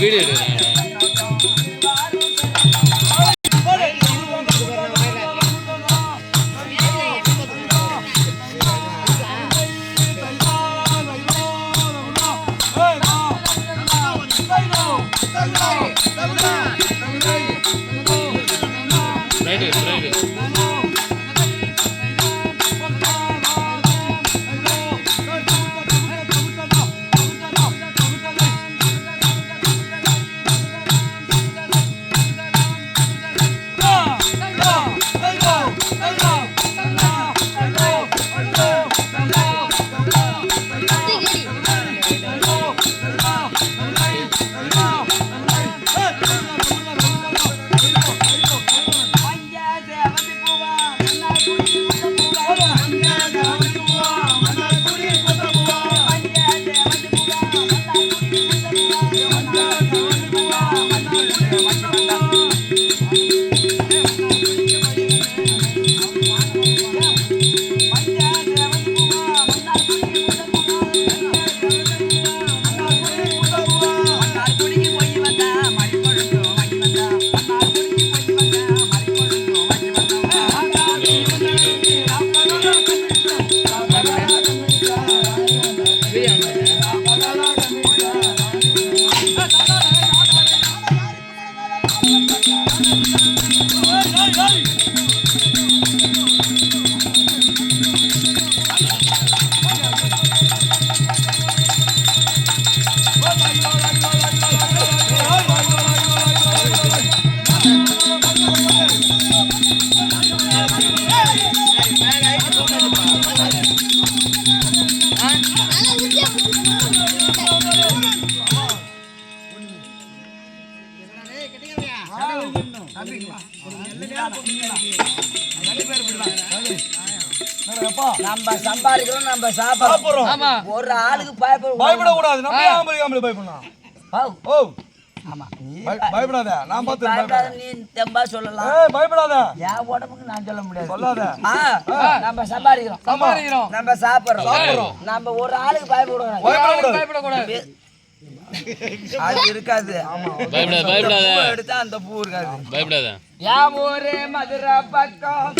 Video எடுக்கிறேன். நம்ம சம்பாதிக்கிறோம், நம்ம சாப்பிடுறோம். ஒரு ஆளுக்கு பயப்படக்கூடாது. பயப்படாத, நான் பார்த்து நீ தெம்பா சொல்லலாம். பயப்படாத, என் உடம்புக்கு நான் சொல்ல முடியாது. சொல்லாத. நம்ம சம்பாதிக்கிறோம், நம்ம சாப்பிடுறோம். நம்ம ஒரு ஆளுக்கு பயப்படக்கூடாது. அது இருக்காது. எடுத்தா அந்த பூ இருக்காது. பயப்படாத. யா ஊரே மதுரை பக்கம்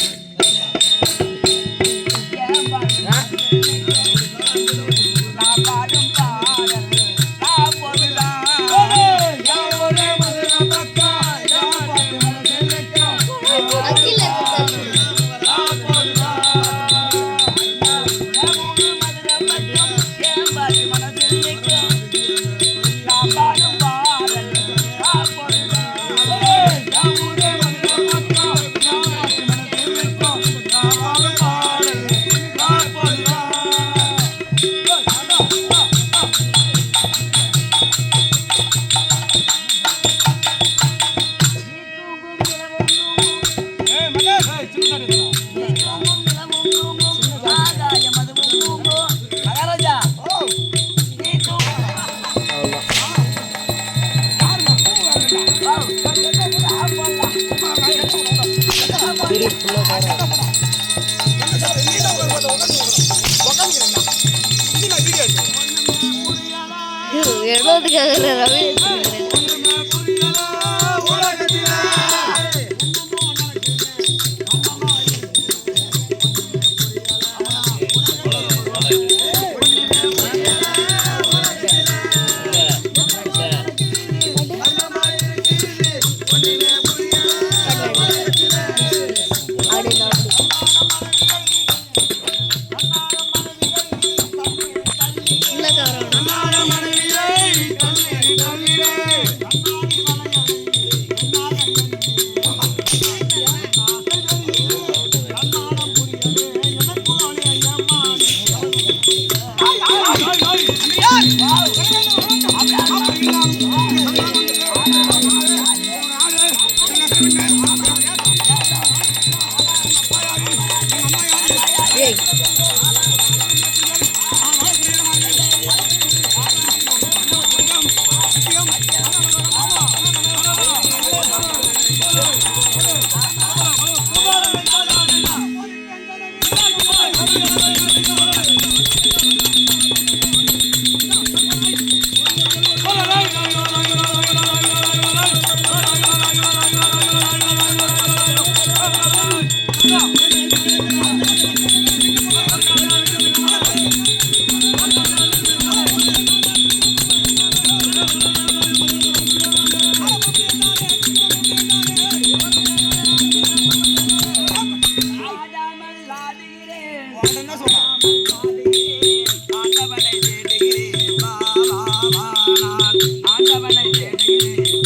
ஆண்டவனை தேடுகிறேன்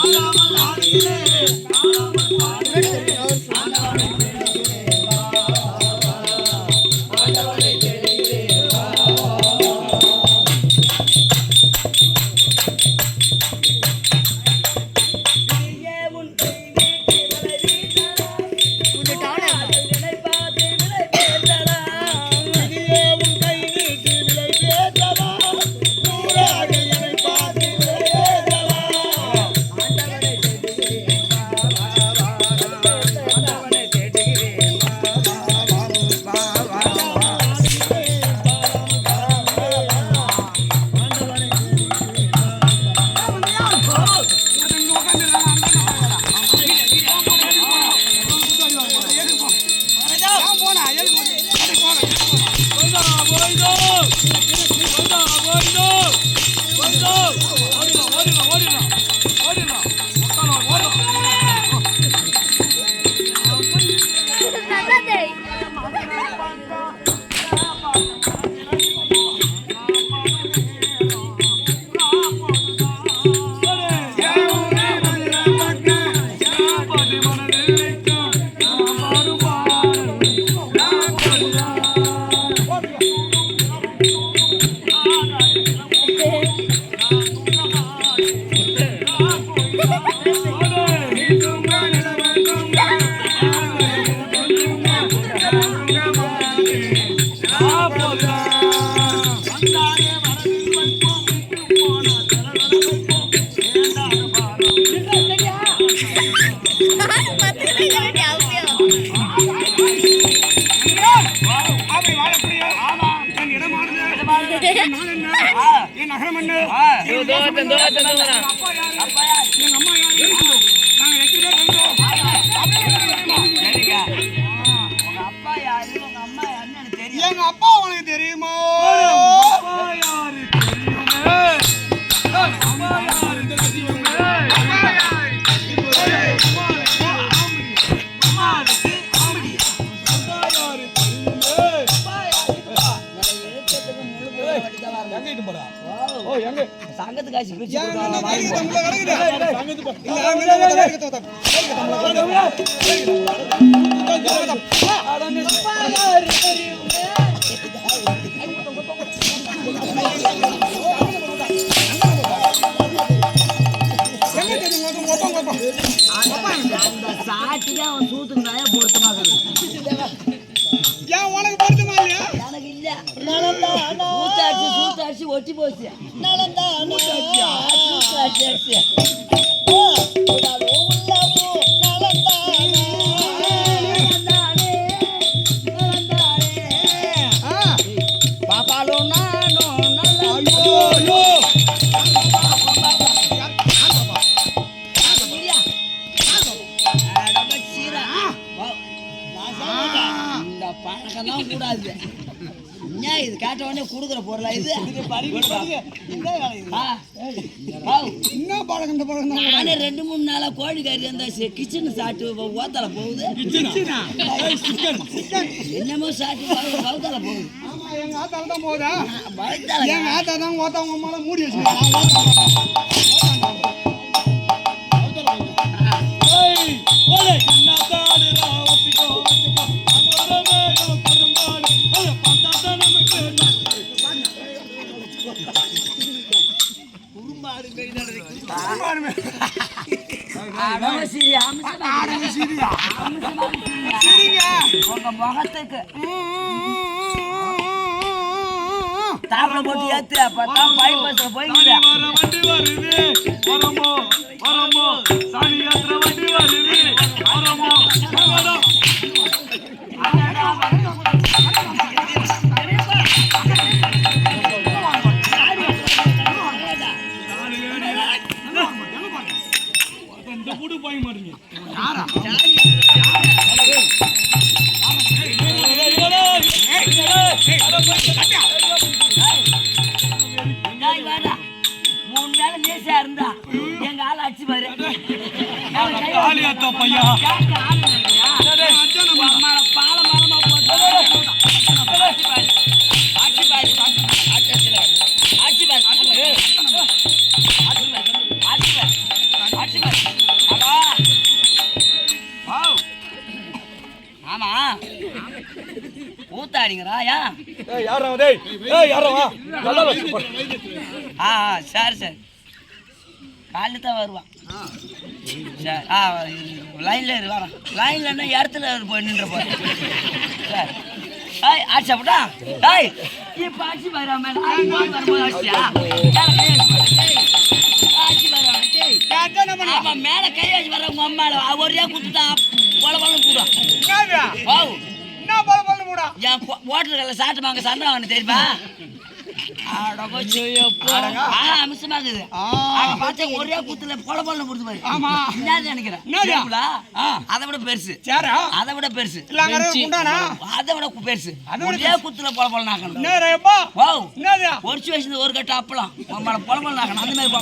ஆளாமல் ஆடுகிறேன் ஆளாமல் பாடுகிறேன் ஆண்டவனை தேடுகிறேன் ஆண்டவனை தேடுகிறேன் எங்க அப்பா உனக்கு தெரியுமா? சங்கத்து காசு பிரிச்சு சாட்டிதான் அவன் சூத்துக்குனாயா பொருத்தமாக ஏன் உனக்கு பொருத்தமா இல்லையா? எனக்கு இல்ல சூத்தாட்சி ஒட்டி போச்சு பாப்பாலும் நானும் இந்த பழக்கம் தான் கூடாது. இது கேட்ட உடனே குடுக்குற பொருளா இது? நானே 2-3 நாளா கோழிக்கறி அந்த கிச்சன் சாப்பிட்டு ஓத்தால போகுது. என்னமோ சாப்பிட்டு பௌத்தால போகுது. எங்க ஆத்தால தான் போகுதா? பௌத்தால எங்க ஆத்தா தான் ஓத்தவங்க மேல மூடி வச்சு உங்க முகத்துக்கு தாவல போட்டு ஏத்து அப்பதான் பைபாஸ்ல போய்க்குது. அடிக்கிறா ஏன் ஏய் யாரா டேய் ஏய் யாரா வா நல்லா ஆ சரி சரி காலையில் தான் வருவான் சரி லைனில் இரு வரான் லைனில் என்ன இடத்துல போய் நின்ற போய் சரி ஏய் ஆட்சி சாப்பிட்டா ஏய் இப்போ ஆட்சி வராம வரும்போது ஆட்சியா ஆட்சி வராம ஆமா மேலே கை வச்சு வர்றவங்க அம்மால ஒரே குத்துதான் பொல பொலம் போடுவான் என்ன போல போல மூடா என் ஹோட்டல்களில் சாப்பிட்டு சண்டை வாங்க தெரியுமா அமிசமாக்குது ஒரே குத்துல பொல பொல கொடுத்து பாரு ஆமா நினைக்கிறேன் அதை விட பெருசு அதை விட பெருசு அதை விட பெருசு ஒரே குத்துல பொல பொல நாக்கணும் ஒரிச்சு வச்சு ஒரு கட்ட அப்பளம் பொல பொல நாக்கணும் அந்த மாதிரி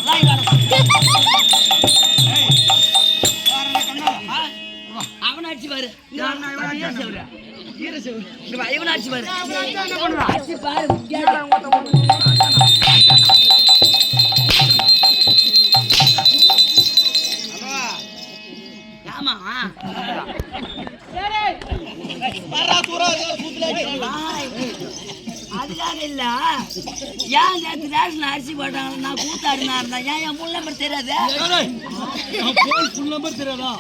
அவனை அடிச்சு பாரு இவனை அடிச்சு பாரு அடிச்சு பாரு ஆமா அதுக்காக இல்ல ஏன் நேற்று ரேஷன் அரிசி போட்டாங்க நான் கூத்தாடினா இருந்தா ஏன் என் ஃபுல் நம்பர் தெரியாது தெரியாதா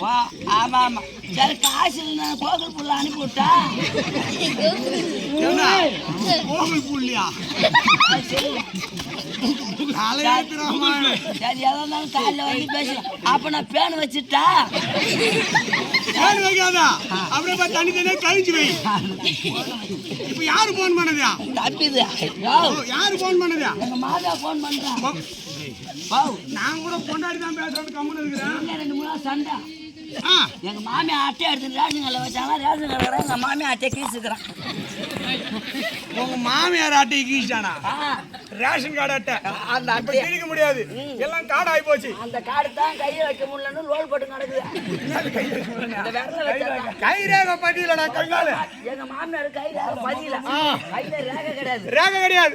வா ஆமா ஆமா சரி காசு இல்லை கோகுல் புள்ள அனுப்பி விட்டா கோகுல் புள்ளியா சரி எதா இருந்தாலும் காலைல வந்து பேசலாம் அப்ப நான் பேன் வச்சுட்டா வைக்காதா அப்படியே தண்ணி தனியா கழிச்சு வை இப்ப யாரு போன் பண்ணதா தப்பிது யாரு போன் பண்ணதா எங்க மாதா போன் பண்றான் நான் கூட கொண்டாடி தான் பேசுறது கம்முன்னு இருக்கிறேன் 2-3 நாள் சண்டை எங்க மாமியா அட்டை எடுத்து ரேஷன் கடையில் வச்சாங்க ரேஷன் கடை எங்க மாமியா அட்டை கீழ்ச்சுக்கிறான் உங்க மாமியார் அட்டை கீழ்ச்சானா ரேஷன் கார்டு அட்டை அந்த அட்டை கிழிக்க முடியாது எல்லாம் கார்டு ஆகி போச்சு அந்த கார்டு தான் கையை வைக்க முடியலன்னு ரோல் போட்டு நடக்குது கை ரேகை பதிலடா கங்கால எங்க மாமியார் கை ரேகை பதில கையில ரேகை கிடையாது ரேகை கிடையாது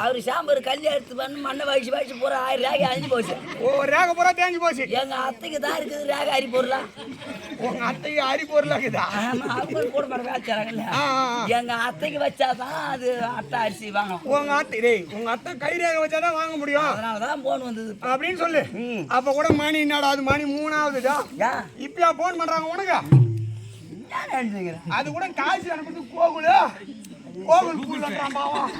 அவரு சாம்பர் கல்யாணம் எடுத்து பண்ணு மண்ணை வயசு வயசு பூரா ரேகை அழிஞ்சு போச்சு ஓ ரேகை பூரா தேஞ்சு போச்சு எங்க அத்தைக்கு தான் இருக்குது ரேகை அரி பொருளா உங்க அத்தைக்கு அரி பொருளா இருக்குதா கூட வச்சாராங்கல்ல எங்க அத்தைக்கு வச்சாதான் அது அட்டை அரிசி வாங்கணும் உங்க அத்தை கை ரேகை வச்சாதான் வாங்க முடியும் அதனாலதான் போன் வந்தது அப்படின்னு சொல்லு அப்ப கூட மணி என்னடா அது மணி 3ஆவதுடா இப்பயா போன் பண்றாங்க உனக்கு அது கூட காசு அனுப்புறது கோகுல் பூல்றான் பாவம்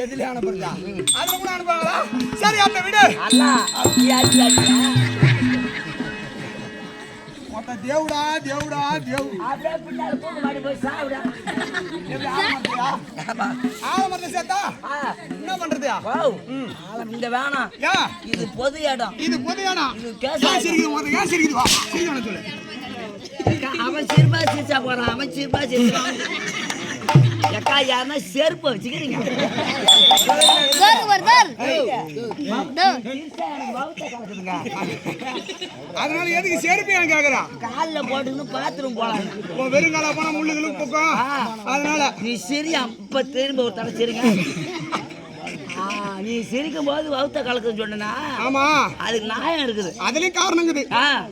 எதுல அனுப்புறதா அதுல கூட அனுப்புவாங்களா சரி அப்ப விடு மொத்த தேவுடா ஆலமரத்தை சேர்த்தா என்ன பண்றது இந்த வேணாம் இது பொது இடம் இது சொல்லு அவன் சிறுபா சிரிச்சா போறான் அவன் சிறுபா சிரிச்சான் எக்கா யாருன்னா செருப்பு வச்சுக்கிறீங்க அதனால எதுக்கு செருப்பு கேக்குறான் காலில் போட்டுன்னு பாத்ரூம் போலாம் வெறுங்கால போனா முள்ளுகளும் போக்கும் அதனால நீ சிரியா இப்ப திரும்ப ஒரு தலை சிரிங்க நீ சிரிக்கும் போது வவுத்த கலக்குன்னு சொன்னா ஆமா அதுக்கு நியாயம் இருக்குது அதுலயும் காரணம் இருக்குது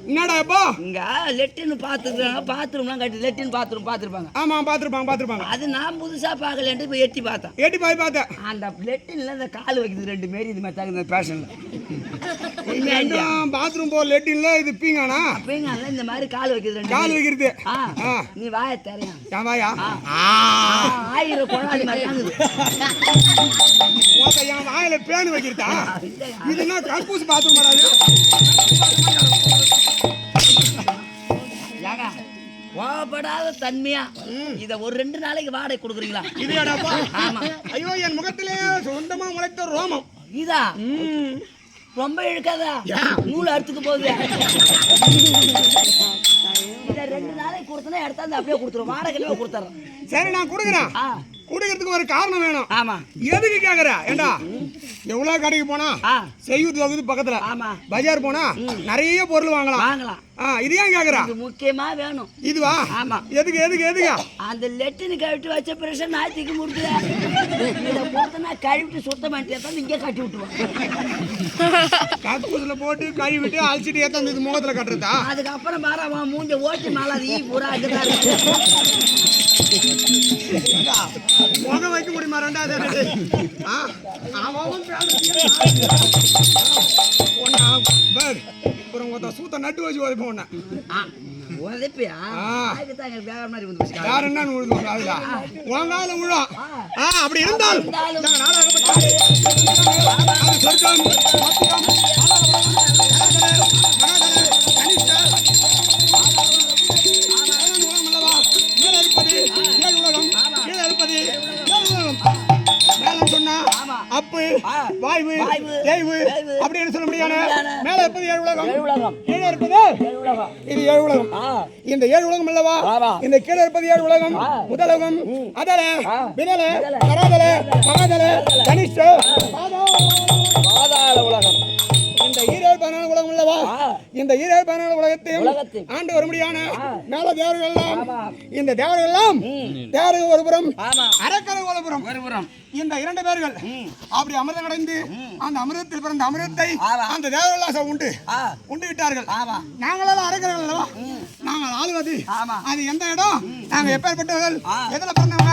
என்னடா இப்போ இங்க லெட்டின் பாத்துக்கிறாங்க பாத்ரூம்லாம் கட்டி லெட்டின் பாத்ரூம் பாத்துருப்பாங்க ஆமா பாத்துருப்பாங்க அது நான் புதுசா பாக்கலன்ட்டு இப்ப எட்டி பார்த்தேன் அந்த லெட்டின்ல இந்த கால் வைக்குது 2 மாரி இது மாதிரி தகுந்த பேஷன்ல பாத்ரூம் போ லெட்டின்ல இது பீங்கானா பீங்கான்ல இந்த மாதிரி கால் வைக்குது 2 கால் வைக்கிறது நீ வாயை தரையா என் வாயா 1000 கொண்டாடி மாதிரி தாங்குது என் வாயில பேனு வைக்கிறதா இதுனா கற்பூசி பாத்ரூம் வராது கோபப்படாத தன்மையா இத ஒரு 2 நாளைக்கு வாடகை கொடுக்குறீங்களா இதுடாப்பா ஆமா ஐயோ என் முகத்திலே சொந்தமா முளைத்த ரோமம் இதா ரொம்ப இழுக்காதா நூல் அறுத்துக்கு போகுது இத 2 நாளைக்கு கொடுத்தனா எடுத்தாந்து அப்படியே கொடுத்துரும் வாடகையில கொடுத்துறேன் சரி நான் கொடுக்குறேன் குடிக்கிறதுக்கு ஒரு காரணம் வேணும் ஆமா எதுக்கு கேக்குற ஏண்டா எவ்வளவு கடைக்கு போனா செய்யூர் பக்கத்துல பஜார் போனா நிறைய பொருள் வாங்கலாம் இது ஏன் கேக்குறா? இது முக்கியமா வேணும். இதுவா? ஆமா. எதுக்கு? அந்த லெட்டின் கழட்டி வச்ச பிரச்சனை நாய்க்கு முடியல. இதை போட்டு நான் கழுவிட்டு சுத்தம் பண்ணிட்டு இங்கே கட்டி விட்டுருவேன். காத்துக்குள்ள போட்டு கழுவிட்டு அழிச்சிட்டு ஏத்த இது முகத்துல கட்டுறதா? அதுக்கப்புறம் பாரு மூஞ்ச ஓட்டி மேலாது ஈ பூரா அதுதான் இருக்கு. முகம் வைக்க முடியுமா? ரெண்டாவது சூத்த நட்டு வச்சு உதப்ப ஒண்ணு உதப்பியா மாதிரி வந்து யார் என்ன அதுல உங்கால விழும். அப்படி இருந்தாலும் சொர்க்கம் அப்பு வாய்வு தேய்வு அப்படின்னு சொல்ல முடியாது. மேல இருப்பது 7 உலகம், கீழே இருப்பது இது 7 உலகம். இந்த 7 உலகம் அல்லவா? இந்த கீழே இருப்பது 7 உலகம். முதலகம் அதல விதல கராதல மகாதல கனிஷ்ட பாதாள உலகம். இந்த 14 உலகம் அல்லவா? இந்த 14 உலகத்தையும் ஆண்டு வர முடியான மேல தேவர்கள் எல்லாம், இந்த தேவர்கள் எல்லாம் தேவர்கள் ஒருபுறம் அரக்கரை ஒருபுறம். இந்த 2 பேர்கள் அப்படி அமிர்தம் அடைந்து அந்த அமிர்தத்தில் பிறந்த அமிர்தத்தை அந்த தேவர்கள் உண்டு விட்டார்கள். நாங்களெல்லாம் அரக்கர்கள் அல்லவா? நாங்கள் ஆளுவது அது எந்த இடம்? நாங்க எப்பேற்பட்டவர்கள்? எதுல பிறந்தவங்க?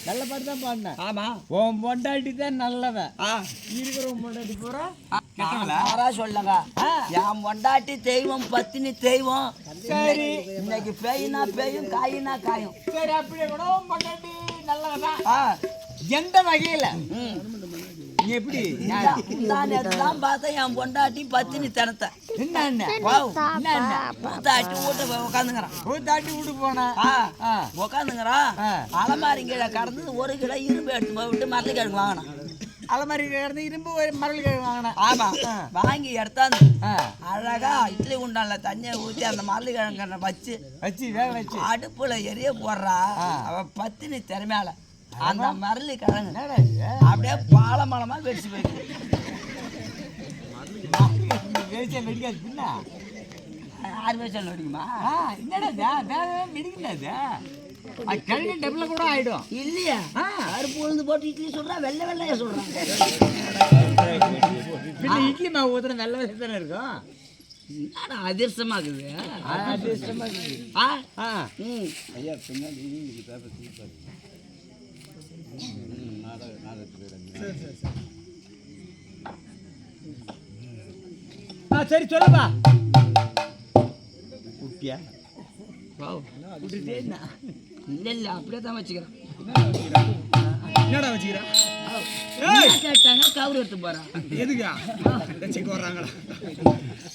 நல்ல பாட்டு தான் பாடினேன். ஆமா, உன் பொண்டாட்டி தான் நல்லவன். இருக்கிற பொண்டாட்டி பூரா சொல்லுங்க. என் பொண்டாட்டி தெய்வம், பத்தினி தெய்வம். சரி, இன்னைக்கு பேயினா பேயும், காயினா காயும். சரி, அப்படியே கூட உன் பொண்டாட்டி நல்லவன். எந்த வகையில? எப்படி தான் பார்த்தா என் பொண்டாட்டி பத்தினி தனத்தை பூத்தாட்டி வீட்டு உட்காந்துங்கிறான். பூத்தாட்டி வீட்டு போனா உட்காந்துங்கிறான். அலமாரி கீழே கடந்து 1 கிலோ இரும்பு எடுத்து போய் மரளி கிழங்கு வாங்கினான். அலமாரி கிடந்து இரும்பு மரளி கிழங்கு வாங்கினான். ஆமா, வாங்கி எடுத்தாந்து அழகா இட்லி குண்டான்ல தண்ணியை ஊற்றி அந்த மரளி கிழங்கு வச்சு வேக வச்சு அடுப்புல எரிய போடுறா. அவ பத்தினி திறமையால அந்த மரளி கிழங்கு அப்படியே பாலமலமா வெடிச்சு போயிருக்கு. வெடிக்காது பின்ன 6 வயசுல வெடிக்குமா? என்னடா வெடிக்கல. கிழங்கு டெப்ல கூட ஆயிடும் இல்லையா? கருப்பு உளுந்து போட்டு இட்லி சொல்றான், வெள்ளை வெள்ளையா சொல்றான். பின்ன இட்லி மாவு ஊத்துற வெள்ளை வெள்ளை தானே இருக்கும். அதிர்ஷ்டமா இருக்குது. அதிர்ஷ்டமா இருக்குது. ஐயா பின்னாடி சரி சொல்லுப்பா. குட்டியா இல்ல அப்படியே தான் வச்சுக்கிறேன். என்னடா வச்சுக்கிறேன்? கேட்டாங்க கவுரு எடுத்து போறான். எதுக்கா செக் வர்றாங்களா?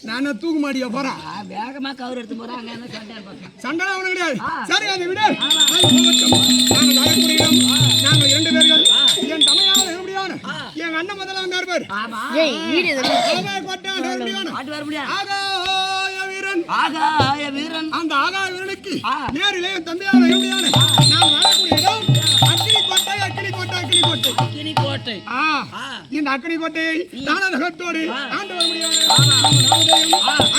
நானும் தூக்கு மாடியா போறேன். வேகமா கவுரு எடுத்து போறாங்க. சண்டை அவனு கிடையாது. சரி, அதை விட நாங்கள் வரக்கூடியோம். நாங்கள் 2 பேர்கள் என் தமையாவது எப்படியான என் அண்ணன் முதல்ல வந்தார் பேர். வீரன் ஆகாய வீரன் அந்த ஆகாய வீரனுக்கு நேரிலே தந்தையான எப்படியான நாம் வரக்கூடிய இடம் அக்கினி கோட்டை அக்கினி கோட்டை அக்கினி கோட்டை அக்கினி கோட்டை இந்த அக்கினி கோட்டையை தானகத்தோடு ஆண்டு வர முடியாது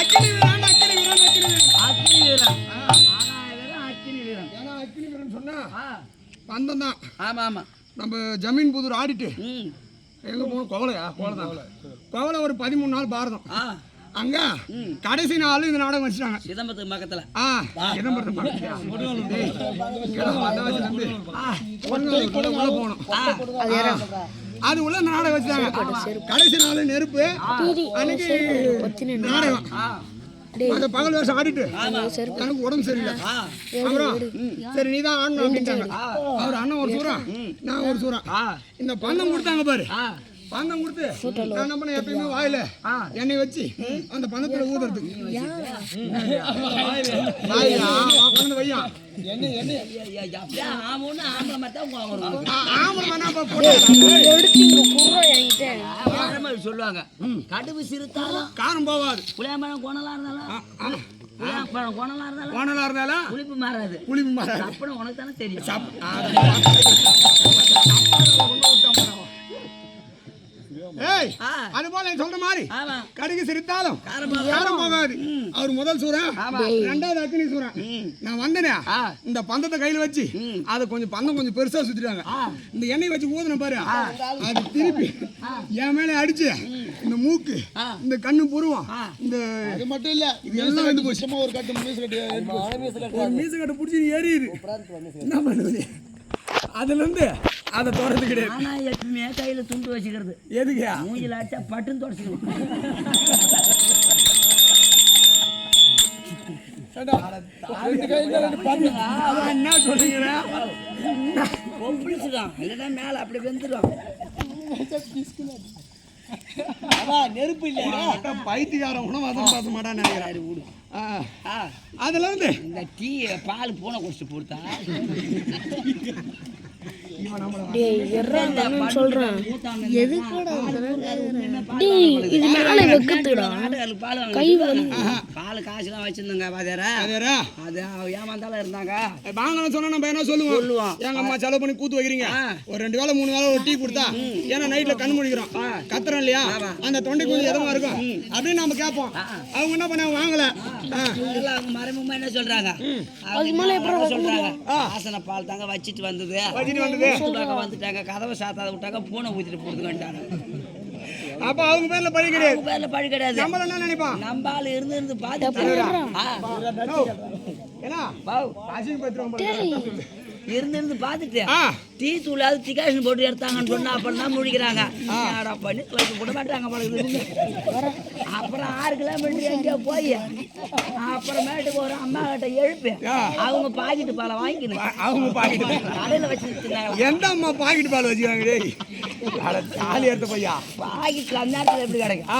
அக்கினி வீரன் அக்கினி வீரன் அக்கினி வீரன் அக்கினி வீரன் ஆகாய வீரன் அக்கினி வீரன் ஏன்னா அக்கினி வீரன் சொன்னா பந்தம் தான். ஆமா ஆமா நம்ம ஜமீன் புதூர் ஆடிட்டு எங்க போகணும் கோவலையா கோவலை ஒரு 13 நாள் பாரதம் அங்க கடைசி நாள் இந்த நாடகம் வச்சுட்டாங்க சிதம்பரத்துக்கு பக்கத்துல போகணும் அது உள்ள நாடகம் வச்சுட்டாங்க கடைசி நாள் நெருப்பு அன்னைக்கு நாடகம் அந்த பகல் வருஷம் ஆடிட்டு எனக்கு உடம்பு சரியில்லை அப்புறம் சரி நீதான் ஆடணும் அப்படின்ட்டாங்க அவர் அண்ணன் ஒரு சூறா நான் ஒரு சூறா இந்த பந்தம் கொடுத்தாங்க பாரு பந்தம் கொடுத்து நான் என்ன பண்ண எப்பயுமே வாயில எண்ணெய் வச்சு அந்த பந்தத்துல ஊதுறதுக்கு வையா சொல்லுவாங்க கடுகு சிறுத்தாலும் காரம் போவாது புளியாம்பழம் கோணலா இருந்தாலும் புளிப்பு மாறாது அப்புறம் உனக்கு தானே தெரியும் அது போல சொல்ற மாதிரி கடுகு சிரித்தாலும் காரம் போகாது. அவர் முதல் சூறன், ரெண்டாவது அக்னி சூறன். நான் வந்தேனே இந்த பந்தத்தை கையில வச்சு அதை கொஞ்சம் பந்தம் கொஞ்சம் பெருசா சுத்திட்டாங்க. இந்த எண்ணெய் வச்சு ஊதுன பாரு, அது திருப்பி என் மேலே அடிச்சு இந்த மூக்கு இந்த கண்ணு புருவம் இந்த அது மட்டும் இல்ல இது எல்லாம் வந்து போச்சு. ஒரு கட்டு மீச கட்டு பிடிச்சி ஏறிடுது. என்ன பண்ணுவது? அதுல இருந்து அதை தொடர்ந்து கிடையாது. ஆனா எப்பவுமே கையில துண்டு வச்சுக்கிறது எதுக்கு? மூஞ்சில அடிச்சா பட்டுன்னு தொடச்சிக்கணும். என்ன சொல்றீங்க? இல்லைன்னா மேல அப்படி வெந்துடும். நெருப்பு இல்ல பைத்தியக்காரன் உணவு அதை பார்க்க மாட்டான்னு நினைக்கிறாரு. அதுல இருந்து இந்த டீ பால் பூனை குடிச்சு போடுத்தா சொல்றேன். எது கூட இது மேல வெக்கத்துடா கை வலி. பால் காசுலாம் வச்சிருந்தாங்க பாதியாரா, அது ஏமாந்தாலும் இருந்தாங்க. வாங்கன்னு சொன்னா நம்ம என்ன சொல்லுவோம்? எங்க அம்மா செலவு பண்ணி கூத்து வைக்கிறீங்க, ஒரு 2 வேளை 3 வேளை ஒரு டீ கொடுத்தா, ஏன்னா நைட்ல கண் முடிக்கிறோம் கத்துறோம் இல்லையா, அந்த தொண்டை கொஞ்சம் எதமா இருக்கும் அப்படின்னு நம்ம கேட்போம். அவங்க என்ன பண்ண வாங்கல, அவங்க மறைமுகமா என்ன சொல்றாங்க, சொல்றாங்க ஆசன பால் தாங்க வச்சிட்டு வந்தது வந்துட்டாங்க, கதவை சாத்தாத விட்டாங்க, பூனை ஊத்திட்டு போடுதுட்டாங்க. அப்ப அவங்க பேர்ல பழி கிடையாது, பேர்ல பழி கிடையாது. நம்ம என்ன நினைப்பான்? நம்ம ஆளு இருந்து பாத்து இருந்து பாத்துட்டு டீ தூளாவது டிகாஷன் போட்டு எடுத்தாங்கன்னு சொன்னா அப்படின்னா முழிக்கிறாங்க. பண்ணி துவைக்க கூட மாட்டாங்க பழகுது. அப்புறம் 6 கிலோமீட்டர் எங்கேயோ போய் அப்புறமேட்டுக்கு ஒரு அம்மா கிட்ட எழுப்பி அவங்க பாக்கெட்டு பாலை வாங்கிக்கணும். அவங்க பாக்கெட்டு கடையில வச்சுருந்தாங்க. எந்த அம்மா பாக்கெட்டு பால் வச்சுக்காங்க? தாலி எடுத்த பையா பாக்கெட்ல அந்த நேரத்தில் எப்படி கிடைக்கும்?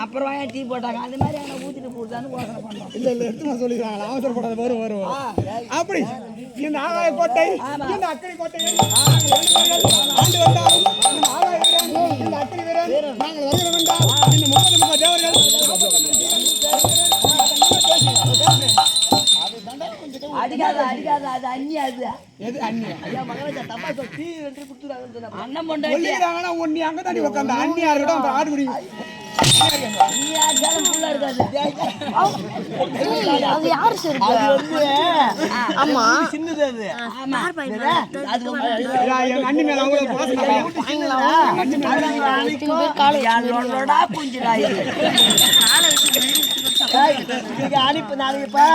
அப்புறம் வாங்கி டீ போட்டாங்க. அந்த மாதிரி அவங்க ஊத்திட்டு போட்டான்னு யோசனை பண்ணோம். இல்ல இல்ல எடுத்து சொல்லிக்கிறாங்க, அவசரப்படாத வரும் வரும். அப்படி இந்த ஆகாய கோட்டை, இந்த அக்கறை கோட்டையை ஆண்டு வந்தாலும் இந்த ஆகாய வீரன், இந்த அக்கறை வீரன் நாங்கள் வருகிற வேண்டாம். இந்த 30 தேவர்கள் அடிக்காத அடிக்காத அது அண்ணி. அது எது அண்ணி? ஐயா மகள தப்பா சொல்லி வெற்றி குடுத்துறாங்க. அண்ணன் பொண்டாட்டி சொல்லிக்கிறாங்கன்னா ஒண்ணு அங்க தாண்டி உட்கார்ந்து அண்ணியா இருக்கட்டும் ஆடு குடிங்க. அது யாரு சார்? ஆமா சின்னது அது. ஆமா அது அண்ணி மேல அவங்க பாசம் புஞ்சிடா அனுப்பு நாளைக்குப்பா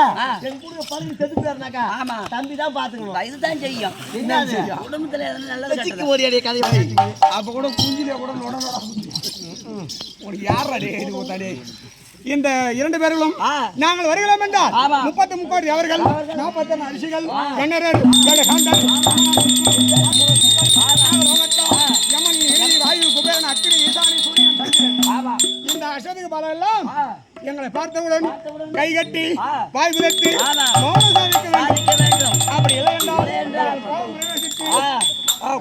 தம்பி தான் பாத்துக்கணும். இதுதான் செய்யும். குடும்பத்துல நல்லது ஒரு அடைய கதை அப்ப கூட குஞ்சில கூட உனக்கு யாரா டே? இந்த 2 பேர்களும் நாங்கள் வருகிறோம் என்றால் 30 அவர்கள் 40 அரிசிகள் கண்ணரர் வாயு குபேரன் அக்கினி ஈசானி சூரியன் இந்த அசதிக்கு பலம் எல்லாம் எங்களை பார்த்தவுடன் கை கட்டி வாய் விதத்து மௌனம் சாதிக்க வேண்டும். அப்படி இல்லை என்றால்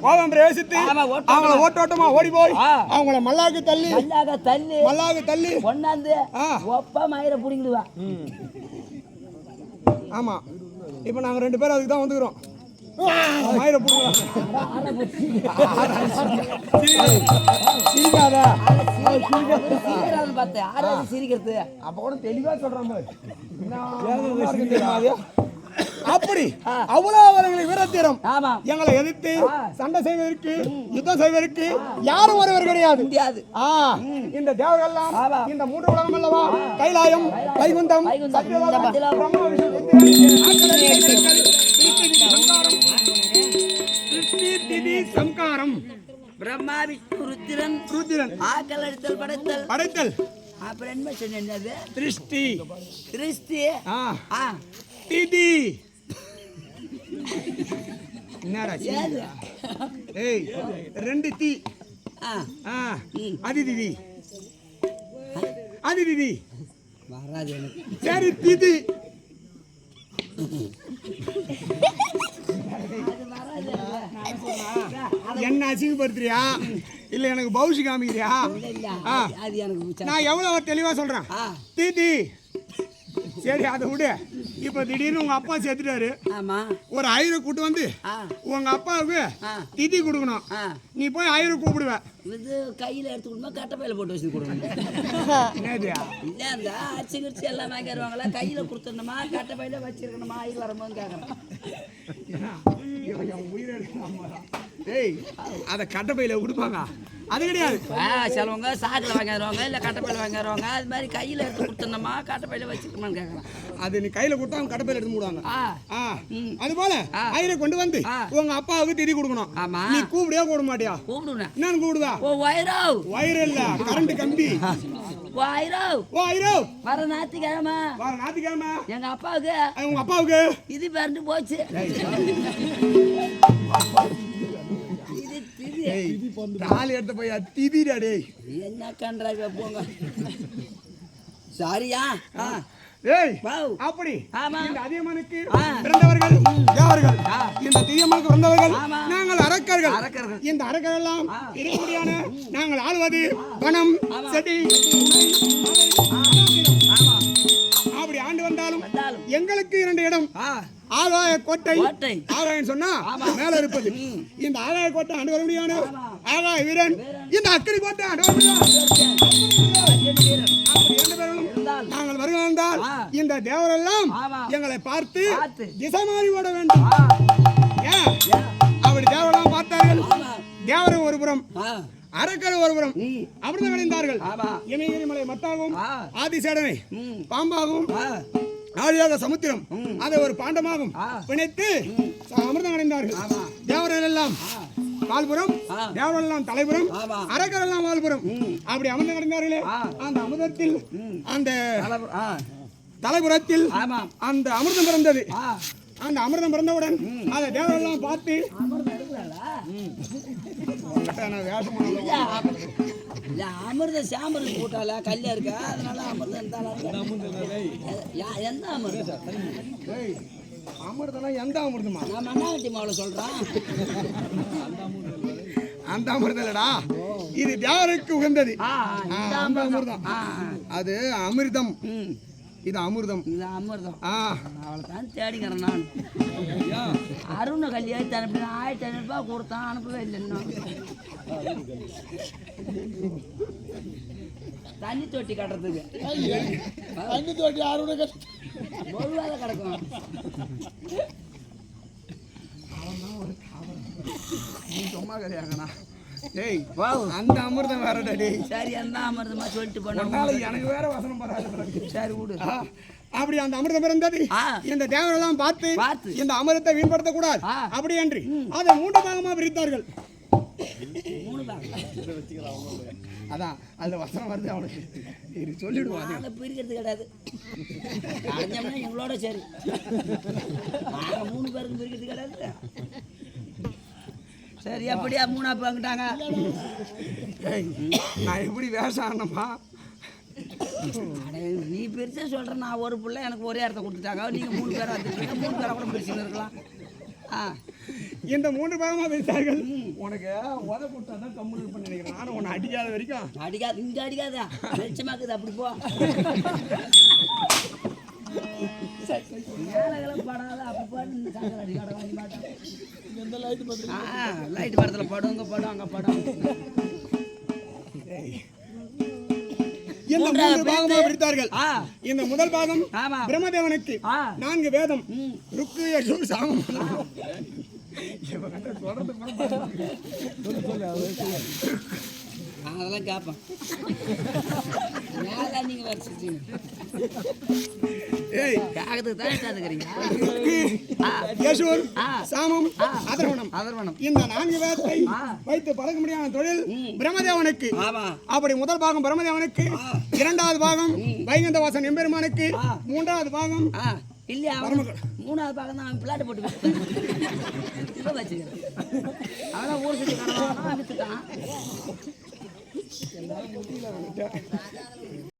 கோபம் பிரவேசித்து ஆமா, ஓட்டோட்டமா. அவங்கள ஓட்டோட்டமா ஓடி போய் ஆ. அவங்கள மல்லாக்கு தள்ளி மல்லாக தள்ளி கொண்டாந்து ஆ. ஒப்பா மயிரை பிடிங்கிடுவா. ஆமா இப்ப நாங்க 2 பேரும் அதுக்கு தான் வந்துக்கிறோம். மயிரை பிடிக்கலாம் சிரிக்காதா பார்த்தேன் யாராவது சிரிக்கிறது அப்ப கூட தெளிவா சொல்றான் பாரு. அப்படி அவ்வளவு அவர்களுக்கு வீரத்தீரம் ஆமா எங்களை எதிர்த்து சண்டை செய்வதற்கு யுத்தம் செய்வதற்கு யாரும் ஒருவர் கிடையாது. முடியாது. இந்த தேவர்கள் எல்லாம் இந்த 3 உலகம் அல்லவா கைலாயம் வைகுந்தம் வைகுந்தம், சத்யலோகம், பிரம்ம விஷ்ணு திதி சம்காரம் பிரம்மா விஷ்ணு ருத்திரன் ருத்திரன் ஆக்கல் அடித்தல் படைத்தல் படைத்தல் அப்புறம் என்ன சொன்னது திருஷ்டி கிறிஸ்தி திதி என்னடா ஏய் 2 தீ அதி திதி அதி திதி வராது எனக்கு. சரி திதி என்ன அசிங்கப்படுத்துறியா இல்ல எனக்கு பௌஷி காமிக்கிறியா? அது எனக்கு நான் எவ்வளவு தெளிவா சொல்றேன். திதி சரி அதை விடு. இப்ப திடீர்னு உங்க அப்பா செத்துட்டாரு. ஆமா ஒரு 1000 கூட்டு வந்து உங்க அப்பாவுக்கு திதி கொடுக்கணும். நீ போய் 1000 கூப்பிடுவ. இது கையில எடுத்து கொடுமா கட்டப்பையில போட்டு வச்சு கொடுக்கணும். என்னது இல்ல அந்த அரிசி கிரிச்சி எல்லாம் வாங்கி வருவாங்களா கையில கொடுத்துடணுமா கட்டப்பையில வச்சிருக்கணுமா இது வரும்போது கேட்கறேன். ஏய் அத கட்டப்பையில கொடுப்பாங்க அது கிடையாது. சிலவங்க சாக்கில் வாங்கி வருவாங்க இல்ல கட்டப்பையில வாங்கி வருவாங்க. அது மாதிரி கையில எடுத்து கொடுத்துடணுமா கட்டப்பையில வச்சிருக்கணுமான்னு கேட்கறேன். அது நீ கையில கொடுத்தா அவங்க கட்டப்பையில எடுத்து மூடுவாங்க. அது போல 1000 கொண்டு வந்து உங்க அப்பாவுக்கு திதி கொடுக்கணும். ஆமா நீ கூப்பிடியா கூப்பிட மாட்டியா? கூப்பிடுவேன். என்னன்னு கூப்பிடுவா? ஓ வைரவ் வயிறு இல்ல கரண்ட் கம்பி. வைரவ் வைரவ் வர ஞாயிற்றுக்கிழமை வர ஞாயிற்றுக்கிழமை எங்க அப்பாவுக்கு உங்க அப்பாவுக்கு இது பேருந்து போச்சு. தாலி எடுத்து போய் திதிடா டேய். என்ன கன்றாக போங்க சாரியா ஏய் வாவ் அப்படி ஆமா இந்த அதியமானுக்கு பிறந்தவர்கள் தேவர்கள். இந்த தியமானுக்கு பிறந்தவர்கள் நாங்கள் அரக்கர்கள். இந்த அரக்கர்கள் எல்லாம் இருமுடியான நாங்கள் ஆளுவது வனம் செடி அப்படி ஆண்டு வந்தாலும் எங்களுக்கு 2 இடம். ஆகாய கோட்டை ஆகாயம் சொன்னா மேல இருப்பது. இந்த ஆகாய கோட்டை ஆண்டு வர முடியாது. ஆகாய வீரன் இந்த அக்கடி கோட்டை ஆண்டு வர முடியாது. நாங்கள் வருகிறால் இந்த தேவரெல்லாம் எங்களை பார்த்து திசை மாறி ஓட வேண்டும். ஏன் அப்படி தேவரெல்லாம் பார்த்தார்கள். தேவரும் ஒரு புறம் அரக்கர் ஒருபுறம் அமிர்தம் அடைந்தார்கள். இமயகிரி மலை மத்தாகவும் ஆதிசேடனை பாம்பாகவும் ஆழியாக சமுத்திரம் அதை ஒரு பாண்டமாகவும் பிணைத்து அமிர்தம் அடைந்தார்கள். தேவர்கள் எல்லாம் கால்புறம் தேவர்கள் எல்லாம் தலைபுறம் அரக்கர் எல்லாம் வால்புறம் அப்படி அமிர்தம் அடைந்தார்களே. அந்த அமிர்தத்தில் அந்த தலைபுறத்தில் அந்த அமிர்தம் பிறந்தது. அந்த அமிர்தம் பிறந்தவுடன் அந்த தேவர்கள் எல்லாம் பார்த்து அமிர்தம் சாம்பல் போட்டால கல்யா இருக்கா அதனால அமிர்தம் எந்த அமிர்தம் அமிர்தம் எந்த அமிர்தமா? நான் மண்ணாங்கட்டி மாவுல சொல்றேன். அந்த அமிர்தம் இல்லடா இது தேவருக்கு உகந்தது. அந்த அமிர்தம் அது அமிர்தம். இது அமிர்தம். இது அமிர்தம். அவளை தான் தேடிக்கிறேன் நான். அருண கல்யாணத்தை அனுப்பி 1500 ரூபாய் கொடுத்தான் அனுப்பவே இல்லை இன்னும். தண்ணி தொட்டி கட்டுறதுக்கு தண்ணி தொட்டி அருண பொதுவாக கிடக்கும். சும்மா கிடையாங்கண்ணா. டேய் அந்த அமிர்தம் வேறடா டேய். சரி அந்த அமிர்தமா சொல்லிட்டு போனா எனக்கு வேற வசனம் போறாது. சரி விடு. அப்படி அந்த அமிர்தம் பிறந்தது. இந்த தேவரெல்லாம் பார்த்து இந்த அமிர்தத்தை வீண்படுத்த கூடாது அப்படி என்று அதை 3 பாகமா பிரித்தார்கள். 3 பாகம் அதான் அந்த வசனம் வருது அவனுக்கு சொல்லிடுவாங்க. நாங்கள் பிரிக்கிறது கிடையாது. அடைஞ்சோம்னா எங்களோட சரி. நாங்கள் 3 பேருக்கு பிரிக்கிறது கிடையாது. சரி அப்படியா 3 பங்கிட்டாங்க. நான் எப்படி வேஷம் ஆனப்பா? நீ பிரிச்சா சொல்ற. நான் ஒரு பிள்ளை எனக்கு ஒரே இடத்த கொடுத்துட்டாங்க. நீங்க 3 பேரா 3 பேரா கூட பிரிச்சுன்னு இருக்கலாம். இந்த 3 பாகமா பிரித்தார்கள். உனக்கு உத போட்டா தான் கம்முனு பண்ணி நினைக்கிறேன். நானும் உன்னை அடிக்காத வரைக்கும் அடிக்காது, இங்க அடிக்காதா, வெளிச்சமாக்குது, அப்படி போ. மேலகெல்லாம் படாத, அப்படி போட்டு சாக்கடை அடிக்காத வாங்கி மாட்டேன். லைட் படத்துல படம், இங்க படம், அங்க படம். இந்த 3 பாகமா பிரித்தார்கள். இந்த முதல் பாகம் ஆமா. பிரம்மதேவனுக்கு 4 வேதம், ருக்கு, யஜுர், சாமம். அதெல்லாம் கேட்பேன். மேல நீங்க வச்சுட்டீங்க. ஏய், காகத்துக்கு தான் எடுத்துக்கிறீங்க. யஜுர், சாமம், அதர்வணம். அதர்வணம். இந்த 4 வேதத்தை வைத்து பழக முடியாத தொழில் பிரம்மதேவனுக்கு. ஆமா. அப்படி முதல் பாகம் பிரம்மதேவனுக்கு, 2வது பாகம் வைகுந்தவாசன் எம்பெருமானுக்கு, 3வது பாகம் இல்லையா, 3வது பாகம் தான் அவன் பிளாட் போட்டு வச்சுக்கிறேன். அவன் ஊர் சுற்றி வித்துட்டான்.